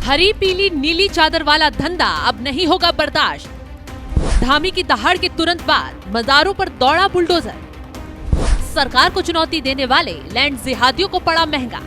हरी पीली नीली चादर वाला धंधा अब नहीं होगा बर्दाश्त। धामी की दहाड़ के तुरंत बाद मजारों पर दौड़ा बुलडोजर। सरकार को चुनौती देने वाले लैंड जिहादियों को पड़ा महंगा।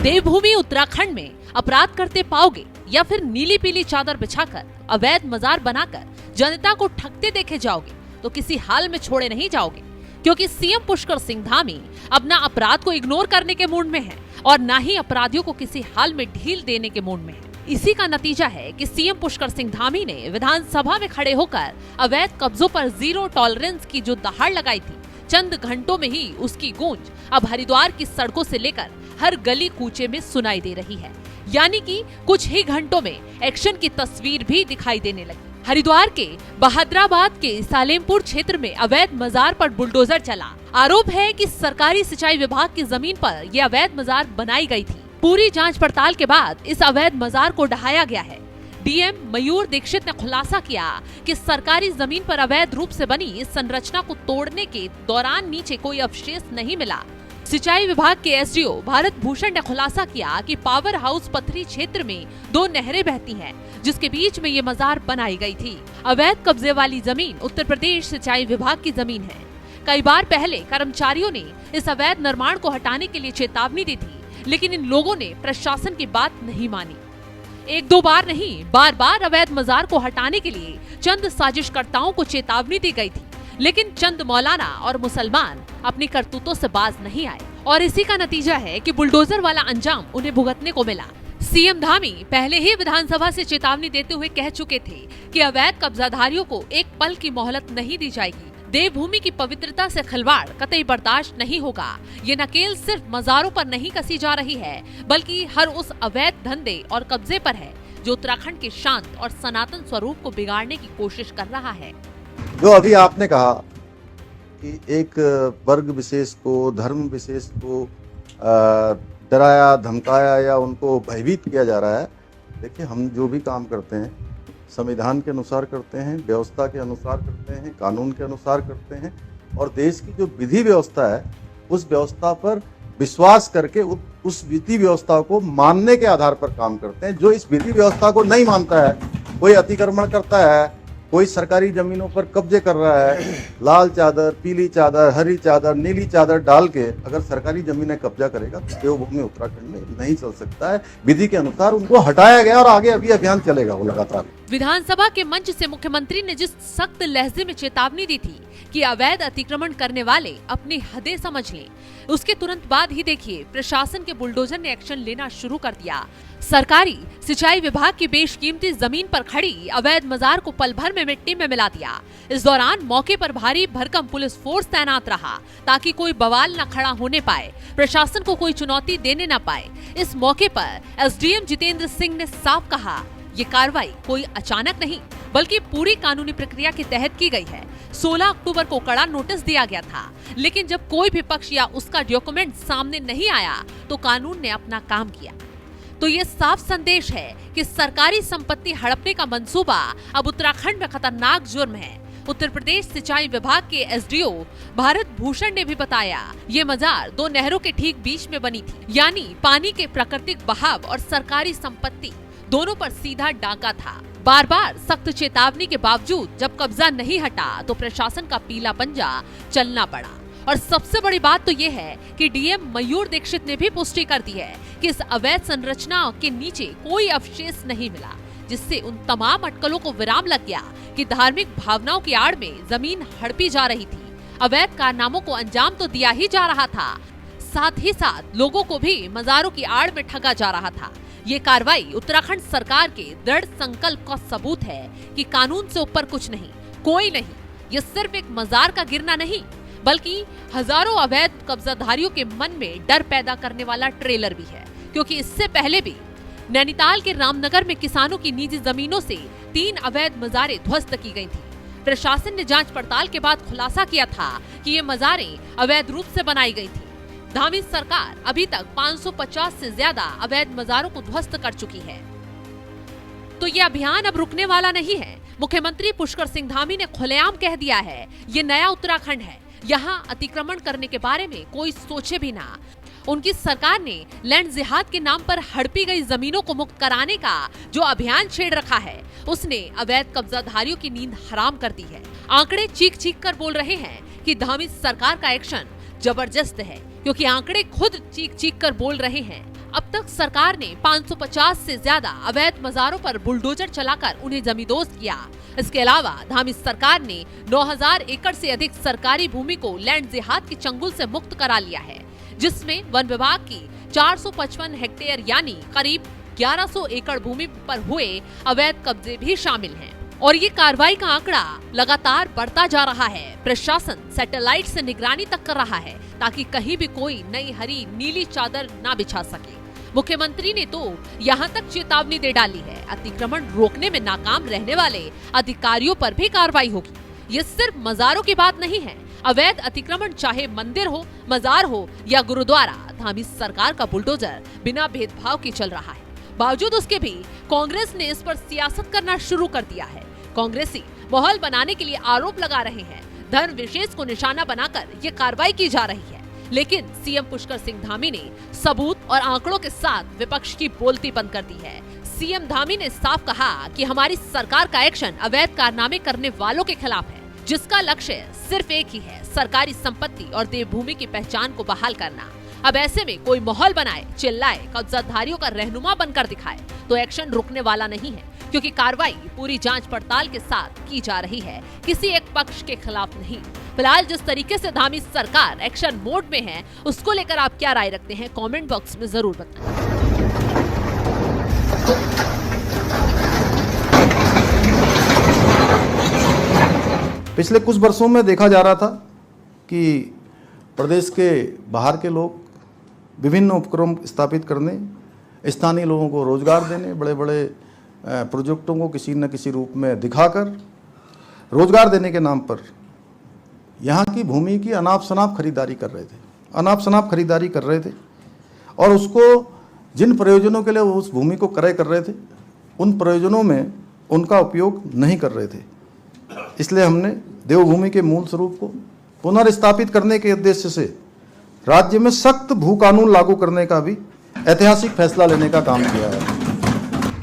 देवभूमि उत्तराखंड में अपराध करते पाओगे या फिर नीली पीली चादर बिछाकर अवैध मजार बनाकर जनता को ठगते देखे जाओगे तो किसी हाल में छोड़े नहीं जाओगे, क्योंकि सीएम पुष्कर सिंह धामी अपना अपराध को इग्नोर करने के मूड में है और न ही अपराधियों को किसी हाल में ढील देने के मूड में है। इसी का नतीजा है कि सीएम पुष्कर सिंह धामी ने विधानसभा में खड़े होकर अवैध कब्जों पर जीरो टॉलरेंस की जो दहाड़ लगाई थी, चंद घंटों में ही उसकी गूंज अब हरिद्वार की सड़कों से लेकर हर गली कूचे में सुनाई दे रही है। यानी कि कुछ ही घंटों में एक्शन की तस्वीर भी दिखाई देने लगी। हरिद्वार के बहादुराबाद के सालेमपुर क्षेत्र में अवैध मजार पर बुलडोजर चला। आरोप है कि सरकारी सिंचाई विभाग की जमीन पर यह अवैध मजार बनाई गई थी। पूरी जांच पड़ताल के बाद इस अवैध मजार को ढहाया गया है। डीएम मयूर दीक्षित ने खुलासा किया कि सरकारी जमीन पर अवैध रूप से बनी इस संरचना को तोड़ने के दौरान नीचे कोई अवशेष नहीं मिला। सिंचाई विभाग के एसडीओ भारत भूषण ने खुलासा किया कि पावर हाउस पथरी क्षेत्र में 2 नहरें बहती हैं, जिसके बीच में ये मजार बनाई गई थी। अवैध कब्जे वाली जमीन उत्तर प्रदेश सिंचाई विभाग की जमीन है। कई बार पहले कर्मचारियों ने इस अवैध निर्माण को हटाने के लिए चेतावनी दी थी, लेकिन इन लोगों ने प्रशासन की बात नहीं मानी। 1-2 बार नहीं, बार-बार अवैध मजार को हटाने के लिए चंद साजिशकर्ताओं को चेतावनी दी गई थी, लेकिन चंद मौलाना और मुसलमान अपनी करतूतों से बाज नहीं आए और इसी का नतीजा है कि बुलडोजर वाला अंजाम उन्हें भुगतने को मिला। सीएम धामी पहले ही विधानसभा से चेतावनी देते हुए कह चुके थे कि अवैध कब्जाधारियों को एक पल की मोहलत नहीं दी जाएगी। देवभूमि की पवित्रता से खिलवाड़ कतई बर्दाश्त नहीं होगा। ये नकेल सिर्फ मजारों पर नहीं कसी जा रही है, बल्कि हर उस अवैध धंधे और कब्जे पर है जो उत्तराखंड के शांत और सनातन स्वरूप को बिगाड़ने की कोशिश कर रहा है। जो अभी आपने कहा कि एक वर्ग विशेष को, धर्म विशेष को डराया धमकाया या उनको भयभीत किया जा रहा है। देखिए, हम जो भी काम करते हैं संविधान के अनुसार करते हैं, व्यवस्था के अनुसार करते हैं, कानून के अनुसार करते हैं और देश की जो विधि व्यवस्था है उस व्यवस्था पर विश्वास करके उस विधि व्यवस्था को मानने के आधार पर काम करते हैं। जो इस विधि व्यवस्था को नहीं मानता है, कोई अतिक्रमण करता है, कोई सरकारी जमीनों पर कब्जे कर रहा है, लाल चादर, पीली चादर, हरी चादर, नीली चादर डाल के अगर सरकारी जमीनें कब्जा करेगा तो देवभूमि उत्तराखंड में नहीं चल सकता है। विधि के अनुसार उनको हटाया गया और आगे अभी अभियान चलेगा वो लगातार। विधानसभा के मंच से मुख्यमंत्री ने जिस सख्त लहजे में चेतावनी दी थी कि अवैध अतिक्रमण करने वाले अपनी हदें समझ लें, उसके तुरंत बाद ही देखिए प्रशासन के बुलडोजर ने एक्शन लेना शुरू कर दिया। सरकारी सिंचाई विभाग की बेशकीमती जमीन पर खड़ी अवैध मजार को पल भर में मिट्टी में मिला दिया। इस दौरान मौके पर भारी भरकम पुलिस फोर्स तैनात रहा ताकि कोई बवाल न खड़ा होने पाए, प्रशासन को कोई चुनौती देने न पाए। इस मौके पर एसडीएम जितेंद्र सिंह ने साफ कहा, ये कार्रवाई कोई अचानक नहीं बल्कि पूरी कानूनी प्रक्रिया के तहत की गई है। 16 अक्टूबर को कड़ा नोटिस दिया गया था, लेकिन जब कोई भी पक्ष या उसका डॉक्यूमेंट सामने नहीं आया तो कानून ने अपना काम किया। तो ये साफ संदेश है कि सरकारी संपत्ति हड़पने का मंसूबा अब उत्तराखंड में खतरनाक जुर्म है। उत्तर प्रदेश सिंचाई विभाग के एसडीओ भारत भूषण ने भी बताया, ये मजार 2 नहरों के ठीक बीच में बनी थी, यानी पानी के प्राकृतिक बहाव और सरकारी संपत्ति दोनों पर सीधा डाका था। बार बार सख्त चेतावनी के बावजूद जब कब्जा नहीं हटा तो प्रशासन का पीला पंजा चलना पड़ा। और सबसे बड़ी बात तो ये है कि डीएम मयूर दीक्षित ने भी पुष्टि कर दी है कि इस अवैध संरचना के नीचे कोई अवशेष नहीं मिला, जिससे उन तमाम अटकलों को विराम लग गया कि धार्मिक भावनाओं की आड़ में जमीन हड़पी जा रही थी। अवैध कारनामों को अंजाम तो दिया ही जा रहा था, साथ ही साथ लोगों को भी मजारों की आड़ में ठगा जा रहा था। ये कार्रवाई उत्तराखंड सरकार के दृढ़ संकल्प का सबूत है कि कानून से ऊपर कुछ नहीं, कोई नहीं। ये सिर्फ एक मजार का गिरना नहीं, बल्कि हजारों अवैध कब्जाधारियों के मन में डर पैदा करने वाला ट्रेलर भी है, क्योंकि इससे पहले भी नैनीताल के रामनगर में किसानों की निजी जमीनों से 3 अवैध मजारें ध्वस्त की गई थी। प्रशासन ने जांच पड़ताल के बाद खुलासा किया था कि ये मजारें अवैध रूप से बनाई गई थी। धामी सरकार अभी तक 550 से ज्यादा अवैध मजारों को ध्वस्त कर चुकी है। तो ये अभियान अब रुकने वाला नहीं है। मुख्यमंत्री पुष्कर सिंह धामी ने खुलेआम कह दिया है, ये नया उत्तराखंड है, यहाँ अतिक्रमण करने के बारे में कोई सोचे भी ना। उनकी सरकार ने लैंड जिहाद के नाम पर हड़पी गई जमीनों को मुक्त कराने का जो अभियान छेड़ रखा है, उसने अवैध कब्जाधारियों की नींद हराम कर दी है। आंकड़े चीख चीख कर बोल रहे हैं कि धामी सरकार का एक्शन जबरदस्त है, क्योंकि आंकड़े खुद चीख चीख कर बोल रहे हैं। अब तक सरकार ने 550 से ज्यादा अवैध मजारों पर बुलडोजर चलाकर उन्हें जमींदोज किया। इसके अलावा धामी सरकार ने 9000 एकड़ से अधिक सरकारी भूमि को लैंड जिहाद के चंगुल से मुक्त करा लिया है, जिसमें वन विभाग की 455 हेक्टेयर यानी करीब 1100 एकड़ भूमि पर हुए अवैध कब्जे भी शामिल हैं। और ये कार्रवाई का आंकड़ा लगातार बढ़ता जा रहा है। प्रशासन सैटेलाइट से निगरानी तक कर रहा है ताकि कहीं भी कोई नई हरी नीली चादर ना बिछा सके। मुख्यमंत्री ने तो यहाँ तक चेतावनी दे डाली है, अतिक्रमण रोकने में नाकाम रहने वाले अधिकारियों पर भी कार्रवाई होगी। ये सिर्फ मजारों की बात नहीं है। अवैध अतिक्रमण चाहे मंदिर हो, मजार हो या गुरुद्वारा, धामी सरकार का बुलडोजर बिना भेदभाव के चल रहा है। बावजूद उसके भी कांग्रेस ने इस पर सियासत करना शुरू कर दिया है। कांग्रेसी माहौल बनाने के लिए आरोप लगा रहे हैं। धर्म विशेष को निशाना बनाकर ये कार्रवाई की जा रही है। लेकिन सीएम पुष्कर सिंह धामी ने सबूत और आंकड़ों के साथ विपक्ष की बोलती बंद कर दी है। सीएम धामी ने साफ कहा कि हमारी सरकार का एक्शन अवैध कारनामे करने वालों के खिलाफ है, जिसका लक्ष्य सिर्फ एक ही है, सरकारी संपत्ति और देवभूमि की पहचान को बहाल करना। अब ऐसे में कोई माहौल बनाए, चिल्लाए, कब्जाधारियों का रहनुमा बनकर दिखाए तो एक्शन रुकने वाला नहीं है, क्योंकि कार्रवाई पूरी जांच पड़ताल के साथ की जा रही है, किसी एक पक्ष के खिलाफ नहीं। फिलहाल जिस तरीके से धामी सरकार एक्शन मोड में है, उसको लेकर आप क्या राय रखते हैं, कमेंट बॉक्स में जरूर बताएं। पिछले कुछ वर्षों में देखा जा रहा था कि प्रदेश के बाहर के लोग विभिन्न उपक्रम स्थापित करने, स्थानीय लोगों को रोजगार देने, बड़े बड़े प्रोजेक्टों को किसी न किसी रूप में दिखाकर रोजगार देने के नाम पर यहाँ की भूमि की अनाप शनाप खरीदारी कर रहे थे और उसको जिन प्रयोजनों के लिए वो उस भूमि को क्रय कर रहे थे, उन प्रयोजनों में उनका उपयोग नहीं कर रहे थे। इसलिए हमने देवभूमि के मूल स्वरूप को पुनर्स्थापित करने के उद्देश्य से राज्य में सख्त भू कानून लागू करने का भी ऐतिहासिक फैसला लेने का काम किया है।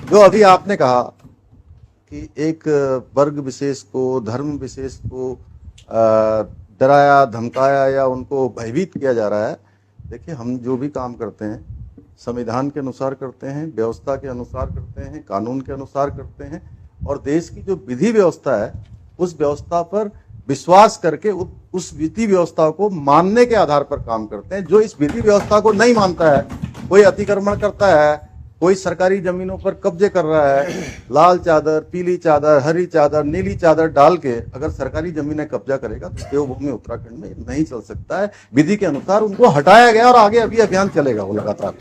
जो अभी आपने कहा कि एक वर्ग विशेष को, धर्म विशेष को डराया, धमकाया या उनको भयभीत किया जा रहा है। देखिए, हम जो भी काम करते हैं संविधान के अनुसार करते हैं, व्यवस्था के अनुसार करते हैं, कानून के अनुसार करते हैं और देश की जो विधि व्यवस्था है उस व्यवस्था पर विश्वास करके उस विधि व्यवस्था को मानने के आधार पर काम करते हैं। जो इस विधि व्यवस्था को नहीं मानता है, कोई अतिक्रमण करता है, कोई सरकारी जमीनों पर कब्जे कर रहा है, लाल चादर, पीली चादर, हरी चादर, नीली चादर डाल के अगर सरकारी जमीनें कब्जा करेगा तो देवभूमि उत्तराखंड में नहीं चल सकता है। विधि के अनुसार उनको हटाया गया और आगे अभी अभियान चलेगा वो लगातार।